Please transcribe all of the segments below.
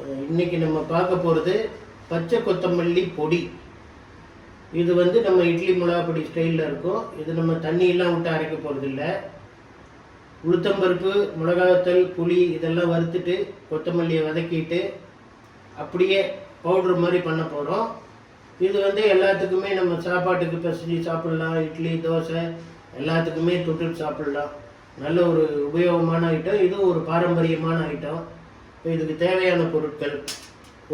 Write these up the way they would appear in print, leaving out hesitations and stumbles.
இன்னைக்கு நம்ம பார்க்க போகிறது பச்சை கொத்தமல்லி பொடி. இது நம்ம இட்லி மிளகா பொடி ஸ்டைலில் இருக்கும். இது நம்ம தண்ணியெல்லாம் விட்டு அரைக்க போகிறது இல்லை. உளுத்தம்பருப்பு, மிளகாத்தல், புளி இதெல்லாம் வறுத்துட்டு கொத்தமல்லியை வதக்கிட்டு அப்படியே பவுட்ரு மாதிரி பண்ண போகிறோம். இது எல்லாத்துக்குமே நம்ம சாப்பாட்டுக்கு பிசைஞ்சு சாப்பிட்லாம். இட்லி, தோசை எல்லாத்துக்குமே தொட்டுட்டு சாப்பிட்லாம். நல்ல ஒரு உபயோகமான ஐட்டம். இதுவும் ஒரு பாரம்பரியமான ஐட்டம். இதுக்கு தேவையான பொருட்கள்: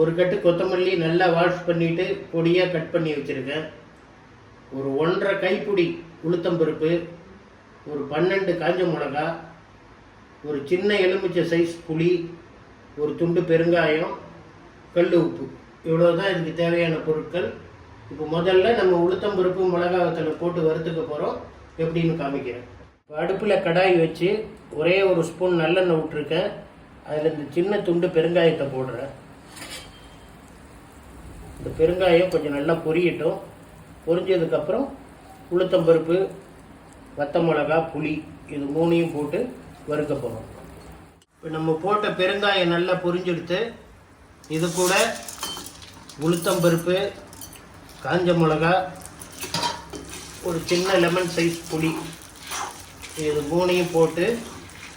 ஒரு கட்டு கொத்தமல்லி நல்லா வாஷ் பண்ணிவிட்டு பொடியாக கட் பண்ணி வச்சுருக்கேன். ஒரு 1.5 கைப்பிடி உளுத்தம்பருப்பு, ஒரு 12 காஞ்ச மிளகா, ஒரு சின்ன எலுமிச்சை சைஸ் புளி, ஒரு துண்டு பெருங்காயம், கல் உப்பு. இவ்வளோ தான் இதுக்கு தேவையான பொருட்கள். இப்போ முதல்ல நம்ம உளுத்தம்பருப்பு, மிளகாவத்தலை போட்டு வறுத்துக்க போகிறோம். எப்படின்னு காமிக்கிறேன். இப்போ அடுப்பில் கடாய் வச்சு ஒரே ஒரு ஸ்பூன் நல்லெண்ணெய் விட்டுருக்கேன். அதில் இந்த சின்ன துண்டு பெருங்காயத்தை போடுறேன். இந்த பெருங்காயம் கொஞ்சம் நல்லா பொரியட்டும். பொரிஞ்சதுக்கப்புறம் உளுத்தம்பருப்பு, வத்த மிளகா, புளி இது 3ஐயும் போட்டு வறுக்க போகிறோம். இப்போ நம்ம போட்ட பெருங்காயம் நல்லா பொரிஞ்செடுத்து இது கூட உளுத்தம்பருப்பு, காஞ்ச மிளகா, ஒரு சின்ன லெமன் சைஸ் புளி இது 3ஐயும் போட்டு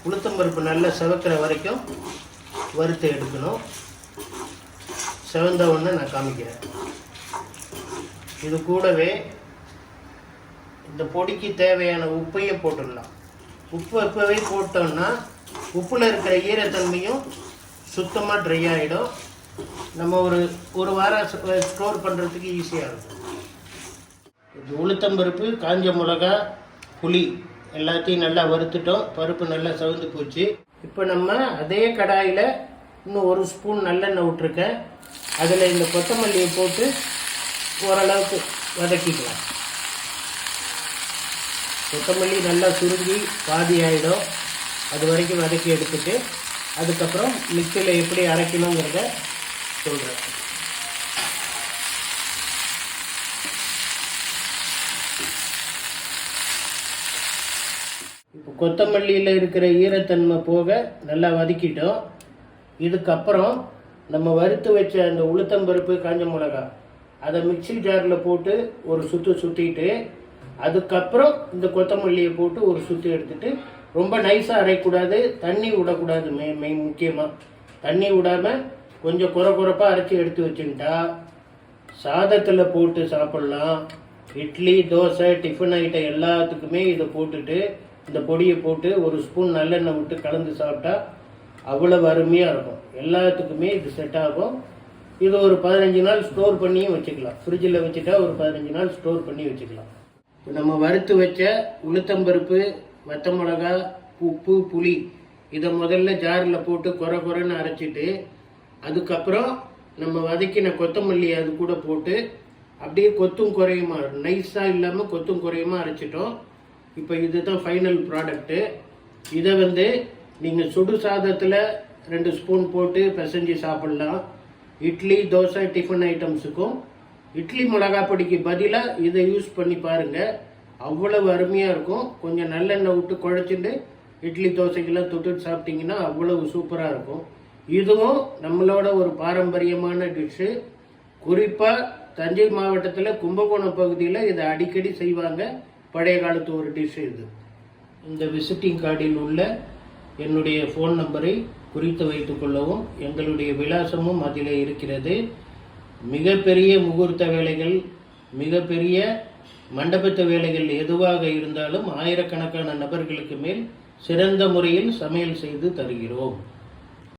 உளுத்தம்பருப்பு நல்லா செவக்கிற வரைக்கும் வறுத்து எடுக்கணும். செவந்த ஒன்று நான் காமிக்கிறேன். இது கூடவே இந்த பொடிக்கு தேவையான உப்பையும் போட்டுடலாம். உப்பு எப்போவே போட்டோம்னா உப்பில் இருக்கிற ஈரத்தன்மையும் சுத்தமாக ட்ரை ஆகிடும். நம்ம ஒரு வாரம் ஸ்டோர் பண்ணுறதுக்கு ஈஸியாக இருக்கும். இது உளுத்தம்பருப்பு, காஞ்ச மிளகா, புளி எல்லாத்தையும் நல்லா வறுத்துட்டோம். பருப்பு நல்லா சவுந்து போச்சு. இப்போ நம்ம அதே கடாயில் இன்னும் ஒரு ஸ்பூன் நல்லெண்ணெய் விட்டுருக்கேன். அதில் இந்த கொத்தமல்லியை போட்டு ஓரளவுக்கு வதக்கிக்கலாம். கொத்தமல்லி நல்லா சுருங்கி பாதி ஆகிடும். அது வரைக்கும் வதக்கி எடுத்துட்டு அதுக்கப்புறம் மிக்சியில் எப்படி அரைக்கணுங்கிறத சொல்கிறேன். இப்போ கொத்தமல்லியில் இருக்கிற ஈரத்தன்மை போக நல்லா வதக்கிட்டோம். இதுக்கப்புறம் நம்ம வறுத்து வச்ச அந்த உளுத்தம்பருப்பு, காஞ்ச மிளகா அதை மிக்சி ஜாரில் போட்டு ஒரு சுற்றிட்டு அதுக்கப்புறம் இந்த கொத்தமல்லியை போட்டு ஒரு சுற்றி எடுத்துட்டு, ரொம்ப நைஸாக அரைக்கூடாது, தண்ணி விடக்கூடாது. முக்கியமாக தண்ணி விடாமல் கொஞ்சம் குறைப்பாக அரைச்சி எடுத்து வச்சுக்கிட்டா சாதத்தில் போட்டு சாப்பிட்லாம். இட்லி, தோசை, டிஃபன் ஐட்டம் எல்லாத்துக்குமே இதை போட்டுட்டு இந்த பொடியை போட்டு ஒரு ஸ்பூன் நல்லெண்ணெய் விட்டு கலந்து சாப்பிட்டா அவ்வளவு அருமையாக இருக்கும். எல்லாத்துக்குமே இது செட் ஆகும். இது ஒரு 15 நாள் ஸ்டோர் பண்ணியும் வச்சுக்கலாம். ஃப்ரிட்ஜில் வச்சுட்டா ஒரு 15 நாள் ஸ்டோர் பண்ணி வச்சுக்கலாம். இப்போ நம்ம வறுத்து வச்ச உளுத்தம்பருப்பு, வத்த மிளகா, உப்பு, புளி இதை முதல்ல ஜாரில் போட்டு குறைன்னு அரைச்சிட்டு அதுக்கப்புறம் நம்ம வதக்கின கொத்தமல்லி அது கூட போட்டு அப்படியே கொத்தும் குறையுமா, நைஸாக இல்லாமல் கொத்தும் குறையுமா அரைச்சிட்டோம். இப்போ இதுதான் ஃபைனல் ப்ராடக்ட்டு. இதை நீங்கள் சுடு சாதத்தில் 2 ஸ்பூன் போட்டு பிசைஞ்சு சாப்பிட்லாம். இட்லி, தோசை, டிஃபன் ஐட்டம்ஸுக்கும் இட்லி மிளகா பொடிக்கு பதிலாக இதை யூஸ் பண்ணி பாருங்கள். அவ்வளவு அருமையாக இருக்கும். கொஞ்சம் நல்லெண்ணெய் விட்டு குழச்சிட்டு இட்லி, தோசைக்கெல்லாம் தொட்டுட்டு சாப்பிட்டிங்கன்னா அவ்வளவு சூப்பராக இருக்கும். இதுவும் நம்மளோட ஒரு பாரம்பரியமான டிஷ்ஷு. குறிப்பாக தஞ்சை மாவட்டத்தில் கும்பகோணம் பகுதியில் இதை அடிக்கடி செய்வாங்க. பழைய காலத்து ஒரு டிஷ் இது. இந்த விசிட்டிங் கார்டில் உள்ள என்னுடைய ஃபோன் நம்பரை குறித்து வைத்துக் கொள்ளவும். எங்களுடைய விலாசமும் அதில் இருக்கிறது. மிகப்பெரிய முகூர்த்த வேலைகள், மிகப்பெரிய மண்டபத்து வேலைகள் எதுவாக இருந்தாலும் ஆயிரக்கணக்கான நபர்களுக்கு மேல் சிறந்த முறையில் சமையல் செய்து தருகிறோம்.